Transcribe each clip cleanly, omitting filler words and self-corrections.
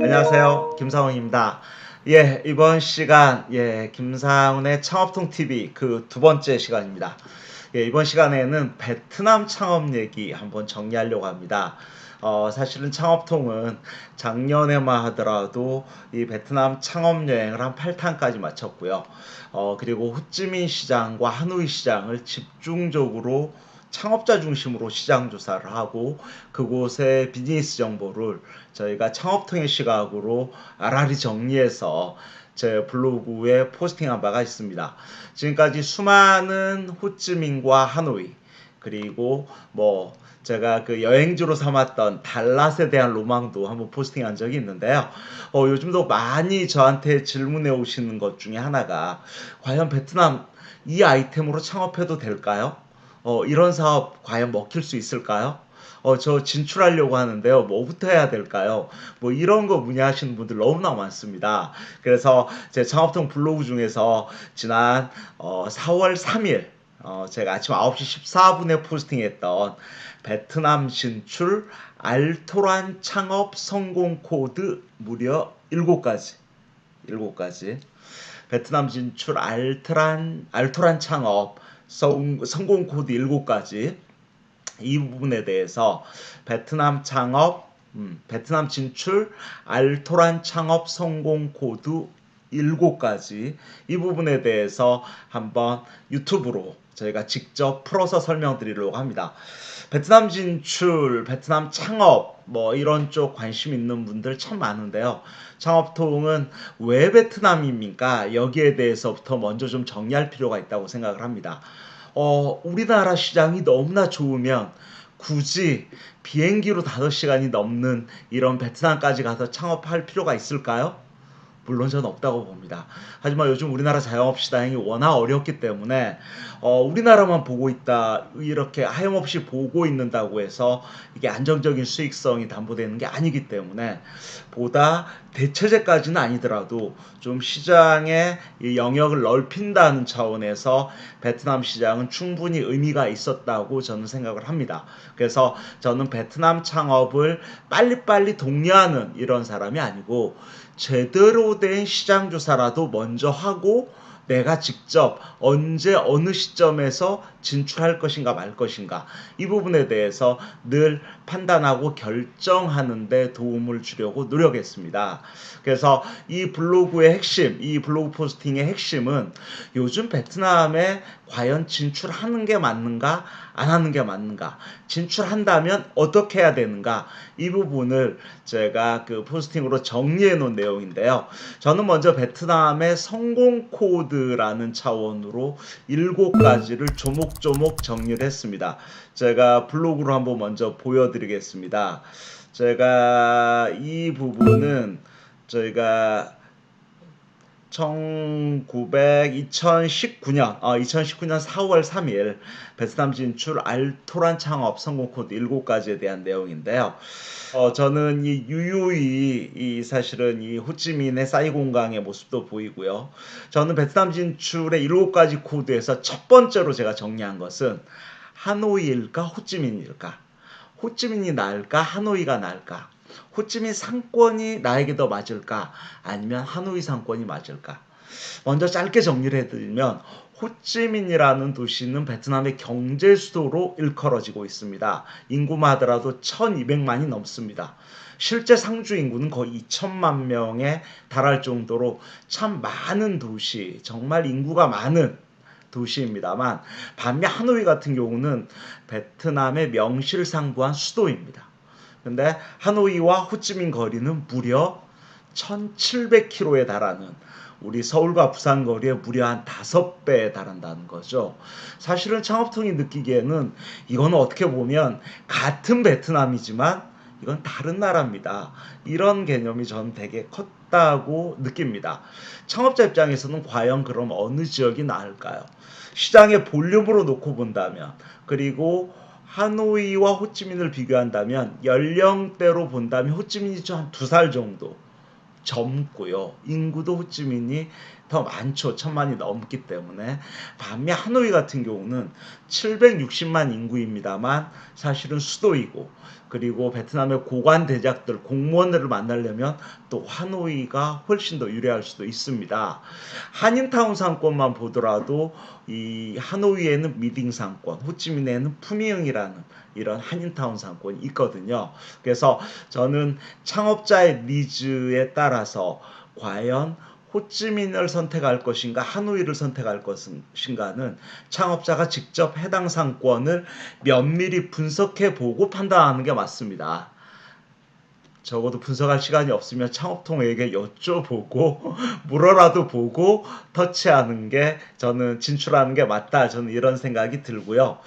안녕하세요. 김상훈입니다. 예, 이번 시간, 김상훈의 창업통 TV 그 두 번째 시간입니다. 예, 이번 시간에는 베트남 창업 얘기 한번 정리하려고 합니다. 사실은 창업통은 작년에만 하더라도 이 베트남 창업 여행을 한 8탄까지 마쳤고요. 그리고 호찌민 시장과 하노이 시장을 집중적으로 창업자 중심으로 시장 조사를 하고 그곳의 비즈니스 정보를 저희가 창업통의 시각으로 알아리 정리해서 제 블로그에 포스팅한 바가 있습니다. 지금까지 수많은 호찌민과 하노이 그리고 제가 그 여행지로 삼았던 달랏에 대한 로망도 한번 포스팅한 적이 있는데요. 요즘도 많이 저한테 질문해 오시는 것 중에 하나가 과연 베트남 이 아이템으로 창업해도 될까요? 이런 사업 과연 먹힐 수 있을까요? 저 진출하려고 하는데요. 뭐부터 해야 될까요? 이런 거 문의하시는 분들 너무나 많습니다. 그래서 제 창업통 블로그 중에서 지난 4월 3일 제가 아침 9시 14분에 포스팅했던 베트남 진출 알토란 창업 성공 코드 무려 7가지. 7가지. 베트남 진출 알토란 창업 성공 코드 7가지. 이 부분에 대해서 베트남 진출 알토란 창업 성공 코드 7가지 이 부분에 대해서 한번 유튜브로 저희가 직접 풀어서 설명드리려고 합니다. 베트남 진출, 베트남 창업 이런 쪽 관심 있는 분들 참 많은데요. 창업통은 왜 베트남입니까? 여기에 대해서부터 먼저 좀 정리할 필요가 있다고 생각을 합니다. 우리나라 시장이 너무나 좋으면 굳이 비행기로 5시간이 넘는 이런 베트남까지 가서 창업할 필요가 있을까요? 물론 저는 없다고 봅니다. 하지만 요즘 우리나라 자영업 시장이 워낙 어렵기 때문에 우리나라만 보고 있다 이렇게 하염없이 보고 있는다고 해서 이게 안정적인 수익성이 담보되는 게 아니기 때문에 보다 대체제까지는 아니더라도 좀 시장의 영역을 넓힌다는 차원에서 베트남 시장은 충분히 의미가 있었다고 저는 생각을 합니다. 그래서 저는 베트남 창업을 빨리빨리 독려하는 이런 사람이 아니고 제대로 된 시장 조사라도 먼저 하고 내가 직접 언제 어느 시점에서 진출할 것인가 말 것인가 이 부분에 대해서 늘 판단하고 결정하는 데 도움을 주려고 노력했습니다. 그래서 이 블로그의 핵심, 이 블로그 포스팅의 핵심은 요즘 베트남에 과연 진출하는 게 맞는가 안 하는 게 맞는가, 진출한다면 어떻게 해야 되는가, 이 부분을 제가 그 포스팅으로 정리해 놓은 내용인데요. 저는 먼저 베트남의 성공 코드라는 차원으로 7가지를 조목조목 정리를 했습니다. 제가 블로그로 한번 먼저 보여드리겠습니다. 제가 이 부분은 저희가 2019년 4월 3일 베트남 진출 알토란 창업 성공 코드 7가지에 대한 내용인데요. 저는 이 유유히 사실은 이 호찌민의 사이공강의 모습도 보이고요. 저는 베트남 진출의 7가지 코드에서 첫 번째로 제가 정리한 것은 하노이일까 호찌민일까? 호찌민이 나을까 하노이가 나을까? 호찌민 상권이 나에게 더 맞을까? 아니면 하노이 상권이 맞을까? 먼저 짧게 정리를 해드리면 호찌민이라는 도시는 베트남의 경제 수도로 일컬어지고 있습니다. 인구만 하더라도 1200만이 넘습니다. 실제 상주 인구는 거의 2000만 명에 달할 정도로 참 많은 도시, 정말 인구가 많은 도시입니다만, 반면 하노이 같은 경우는 베트남의 명실상부한 수도입니다. 근데 하노이와 호찌민 거리는 무려 1700km에 달하는, 우리 서울과 부산 거리에 무려 한 5배에 달한다는 거죠. 사실은 창업통이 느끼기에는 이건 어떻게 보면 같은 베트남이지만 이건 다른 나라입니다. 이런 개념이 저는 되게 컸다고 느낍니다. 창업자 입장에서는 과연 그럼 어느 지역이 나을까요? 시장의 볼륨으로 놓고 본다면, 그리고 하노이와 호찌민을 비교한다면 연령대로 본다면 호찌민이 좀 한 2살 정도 젊고요. 인구도 호찌민이 더 많죠. 1000만이 넘기 때문에. 반면 하노이 같은 경우는 760만 인구입니다만 사실은 수도이고, 그리고 베트남의 고관 대작들, 공무원들을 만나려면 또 하노이가 훨씬 더 유리할 수도 있습니다. 한인타운 상권만 보더라도 이 하노이에는 미딩 상권, 호치민에는 푸미흥이라는 이런 한인타운 상권이 있거든요. 그래서 저는 창업자의 니즈에 따라서 과연 호찌민을 선택할 것인가 하노이를 선택할 것인가는 창업자가 직접 해당 상권을 면밀히 분석해 보고 판단하는 게 맞습니다. 적어도 분석할 시간이 없으면 창업통에게 여쭤보고 물어라도 보고 터치하는 게, 저는 진출하는 게 맞다, 저는 이런 생각이 들고요.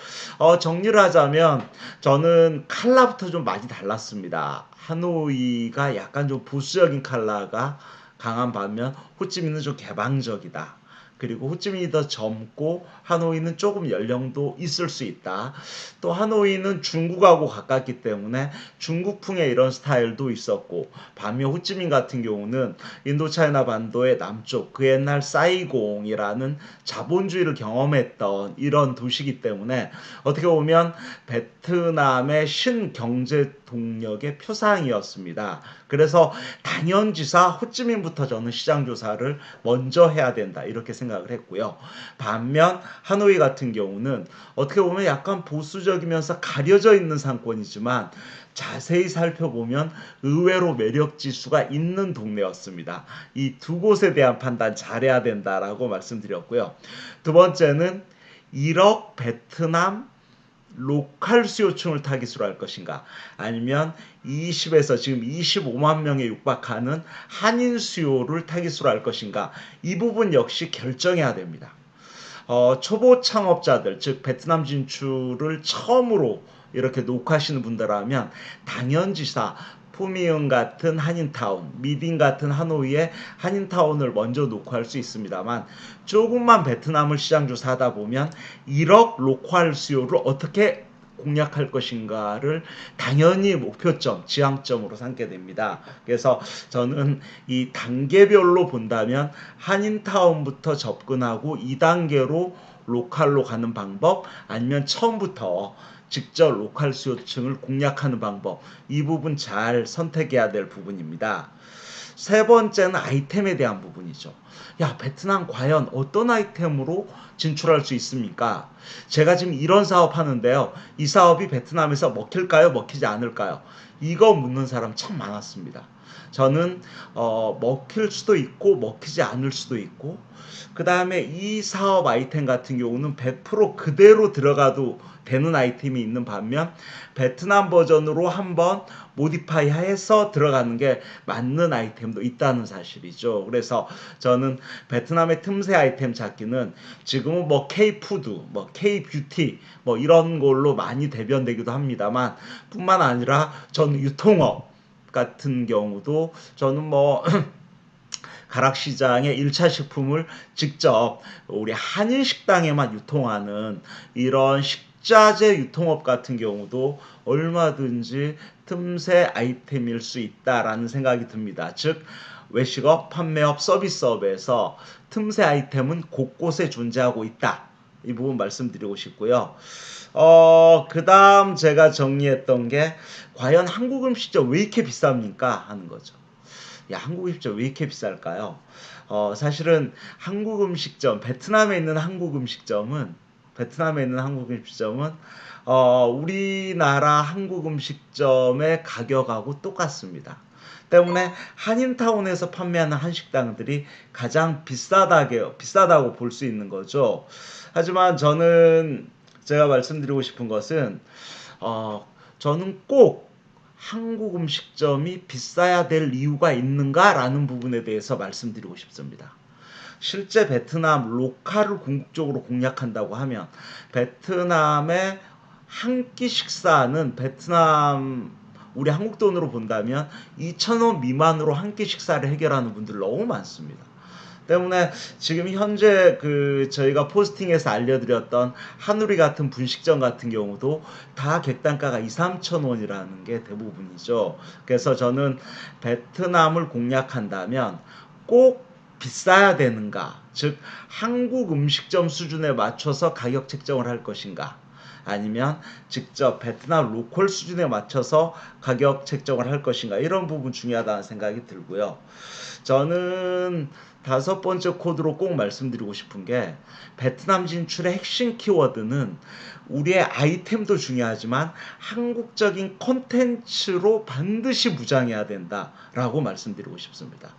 정리를 하자면 저는 컬러부터 좀 많이 달랐습니다. 하노이가 약간 좀 보수적인 컬러가 강한 반면 호찌민은 좀 개방적이다. 그리고 호찌민이 더 젊고 하노이는 조금 연령도 있을 수 있다. 또 하노이는 중국하고 가깝기 때문에 중국풍의 이런 스타일도 있었고, 반면 호찌민 같은 경우는 인도차이나 반도의 남쪽, 그 옛날 사이공이라는 자본주의를 경험했던 이런 도시이기 때문에 어떻게 보면 베트남의 신경제 동력의 표상이었습니다. 그래서 당연지사 호찌민부터 저는 시장 조사를 먼저 해야 된다, 이렇게 생각을 했고요. 반면 하노이 같은 경우는 어떻게 보면 약간 보수적이면서 가려져 있는 상권이지만 자세히 살펴보면 의외로 매력 지수가 있는 동네였습니다. 이 두 곳에 대한 판단 잘해야 된다라고 말씀드렸고요. 두 번째는 1억 베트남 로컬 수요층을 타깃으로 할 것인가, 아니면 20에서 지금 25만 명에 육박하는 한인 수요를 타깃으로 할 것인가, 이 부분 역시 결정해야 됩니다. 초보 창업자들, 즉 베트남 진출을 처음으로 이렇게 녹화하시는 분들하면 당연지사 푸미흥 같은 한인타운, 미딩 같은 하노이의 한인타운을 먼저 녹화할 수 있습니다만, 조금만 베트남을 시장 조사하다 보면 1억 로컬 수요를 어떻게 공략할 것인가를 당연히 목표점, 지향점으로 삼게 됩니다. 그래서 저는 이 단계별로 본다면 한인타운부터 접근하고 2단계로 로컬로 가는 방법, 아니면 처음부터 직접 로컬 수요층을 공략하는 방법, 이 부분 잘 선택해야 될 부분입니다. 세 번째는 아이템에 대한 부분이죠. 야, 베트남 과연 어떤 아이템으로 진출할 수 있습니까? 제가 지금 이런 사업 하는데요, 이 사업이 베트남에서 먹힐까요? 먹히지 않을까요? 이거 묻는 사람 참 많았습니다. 저는 먹힐 수도 있고 먹히지 않을 수도 있고, 그 다음에 이 사업 아이템 같은 경우는 100% 그대로 들어가도 되는 아이템이 있는 반면, 베트남 버전으로 한번 모디파이 해서 들어가는 게 맞는 아이템도 있다는 사실이죠. 그래서 저는 베트남의 틈새 아이템 찾기는 지금은 뭐 K-푸드, 뭐 K-뷰티 뭐 이런 걸로 많이 대변되기도 합니다만, 뿐만 아니라 저는 유통업 같은 경우도 저는 뭐 가락시장의 1차 식품을 직접 우리 한인 식당에만 유통하는 이런 식자재 유통업 같은 경우도 얼마든지 틈새 아이템일 수 있다라는 생각이 듭니다. 즉 외식업, 판매업, 서비스업에서 틈새 아이템은 곳곳에 존재하고 있다, 이 부분 말씀드리고 싶고요. 그 다음 제가 정리했던 게, 과연 한국 음식점 왜 이렇게 비쌉니까 하는 거죠. 야, 한국 음식점 왜 이렇게 비쌀까요? 사실은 한국 음식점, 베트남에 있는 한국 음식점은 우리나라 한국 음식점의 가격하고 똑같습니다. 때문에 한인타운에서 판매하는 한식당들이 가장 비싸다고 볼 수 있는 거죠. 하지만 제가 말씀드리고 싶은 것은, 저는 꼭 한국 음식점이 비싸야 될 이유가 있는가라는 부분에 대해서 말씀드리고 싶습니다. 실제 베트남 로컬을 궁극적으로 공략한다고 하면, 베트남의 한 끼 식사는 우리 한국 돈으로 본다면 2,000원 미만으로 한 끼 식사를 해결하는 분들 너무 많습니다. 때문에 지금 현재 저희가 포스팅에서 알려드렸던 한우리 같은 분식점 같은 경우도 다 객단가가 2-3천 원이라는 게 대부분이죠. 그래서 저는 베트남을 공략한다면 꼭 비싸야 되는가? 즉 한국 음식점 수준에 맞춰서 가격 책정을 할 것인가? 아니면 직접 베트남 로컬 수준에 맞춰서 가격 책정을 할 것인가? 이런 부분 중요하다는 생각이 들고요. 저는 다섯 번째 코드로 꼭 말씀드리고 싶은 게 베트남 진출의 핵심 키워드는 우리의 아이템도 중요하지만 한국적인 콘텐츠로 반드시 무장해야 된다라고 말씀드리고 싶습니다.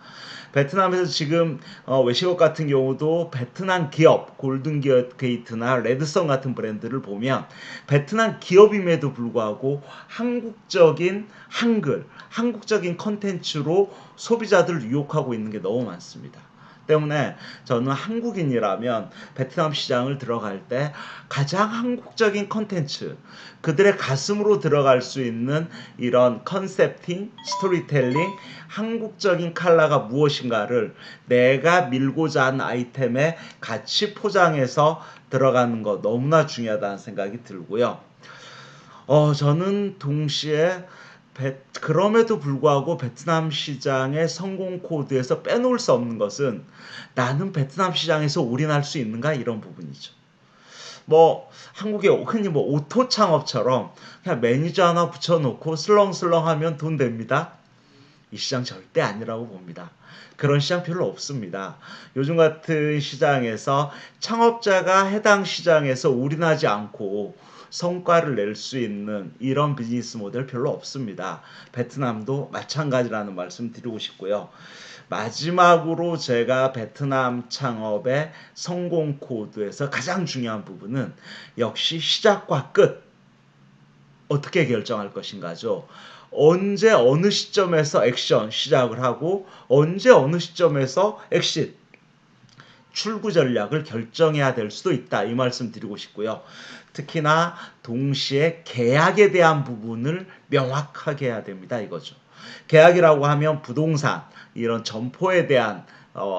베트남에서 지금 외식업 같은 경우도 베트남 기업, 골든 게이트나 레드선 같은 브랜드를 보면 베트남 기업임에도 불구하고 한국적인 한글, 한국적인 컨텐츠로 소비자들을 유혹하고 있는 게 너무 많습니다. 때문에 저는 한국인이라면 베트남 시장을 들어갈 때 가장 한국적인 컨텐츠, 그들의 가슴으로 들어갈 수 있는 이런 컨셉팅, 스토리텔링, 한국적인 컬러가 무엇인가를 내가 밀고자 하는 아이템에 같이 포장해서 들어가는 거 너무나 중요하다는 생각이 들고요. 저는 동시에 그럼에도 불구하고 베트남 시장의 성공 코드에서 빼놓을 수 없는 것은 나는 베트남 시장에서 올인할 수 있는가 이런 부분이죠. 뭐 한국의 흔히 뭐 오토 창업처럼 그냥 매니저 하나 붙여놓고 슬렁슬렁 하면 돈 됩니다. 이 시장 절대 아니라고 봅니다. 그런 시장 별로 없습니다. 요즘 같은 시장에서 창업자가 해당 시장에서 올인하지 않고 성과를 낼 수 있는 이런 비즈니스 모델 별로 없습니다. 베트남도 마찬가지라는 말씀 드리고 싶고요. 마지막으로 제가 베트남 창업의 성공 코드에서 가장 중요한 부분은 역시 시작과 끝 어떻게 결정할 것인가죠. 언제 어느 시점에서 액션 시작을 하고 언제 어느 시점에서 엑싯 출구 전략을 결정해야 될 수도 있다. 이 말씀 드리고 싶고요. 특히나 동시에 계약에 대한 부분을 명확하게 해야 됩니다. 이거죠. 계약이라고 하면 부동산, 이런 점포에 대한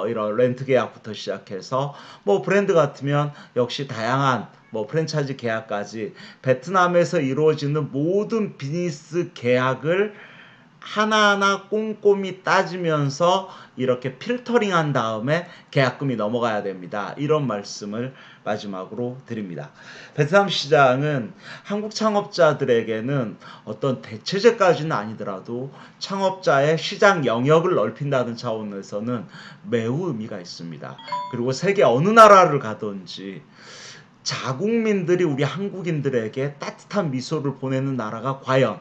이런 렌트 계약부터 시작해서 뭐 브랜드 같으면 역시 다양한 뭐 프랜차이즈 계약까지 베트남에서 이루어지는 모든 비즈니스 계약을 하나하나 꼼꼼히 따지면서 이렇게 필터링한 다음에 계약금이 넘어가야 됩니다. 이런 말씀을 마지막으로 드립니다. 베트남 시장은 한국 창업자들에게는 어떤 대체제까지는 아니더라도 창업자의 시장 영역을 넓힌다는 차원에서는 매우 의미가 있습니다. 그리고 세계 어느 나라를 가든지 자국민들이 우리 한국인들에게 따뜻한 미소를 보내는 나라가 과연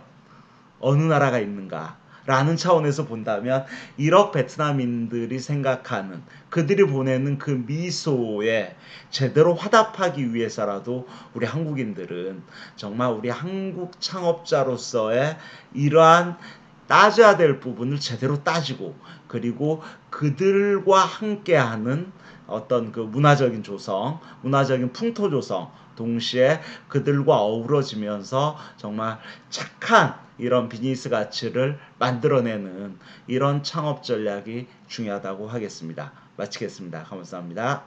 어느 나라가 있는가 라는 차원에서 본다면 1억 베트남인들이 생각하는 그들이 보내는 그 미소에 제대로 화답하기 위해서라도 우리 한국인들은 정말 우리 한국 창업자로서의 이러한 따져야 될 부분을 제대로 따지고 그리고 그들과 함께하는 어떤 그 문화적인 조성, 문화적인 풍토 조성, 동시에 그들과 어우러지면서 정말 착한 이런 비즈니스 가치를 만들어내는 이런 창업 전략이 중요하다고 하겠습니다. 마치겠습니다. 감사합니다.